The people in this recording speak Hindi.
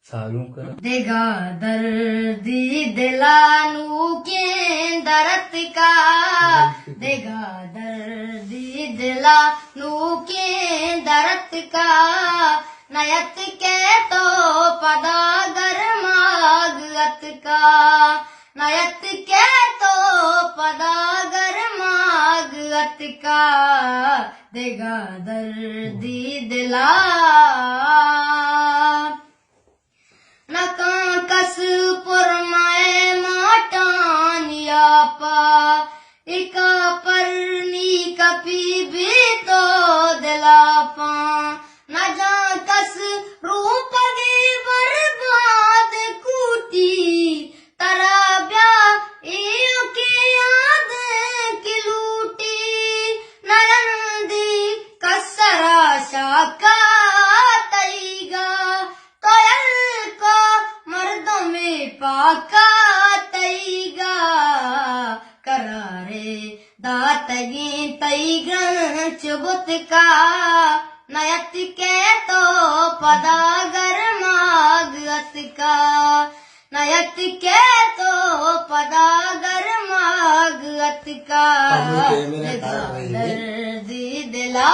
सारू कर देगा दर्दी दिला नू के दरत का देगा दर्दी दिला नू के दरत का नयत के तो पदा गरमागत का नयत के तो पदा गरमागत का देगा दर्दी दिला नका कस पुरमाए माटानिया पा इका परनी कपी भी तो दिला पा न जा कस रूप दी बर्बाद कूटी तरा ब्या इयो के याद की लूटी नयन दी कसरा शाका तईगा कोयल को मर्दों में पाका तईगा करारे दातगी तईगन चुबुत का नयत के तो पदा गरमागत का नयत के तो पदा गरमागत का दर्दी दिला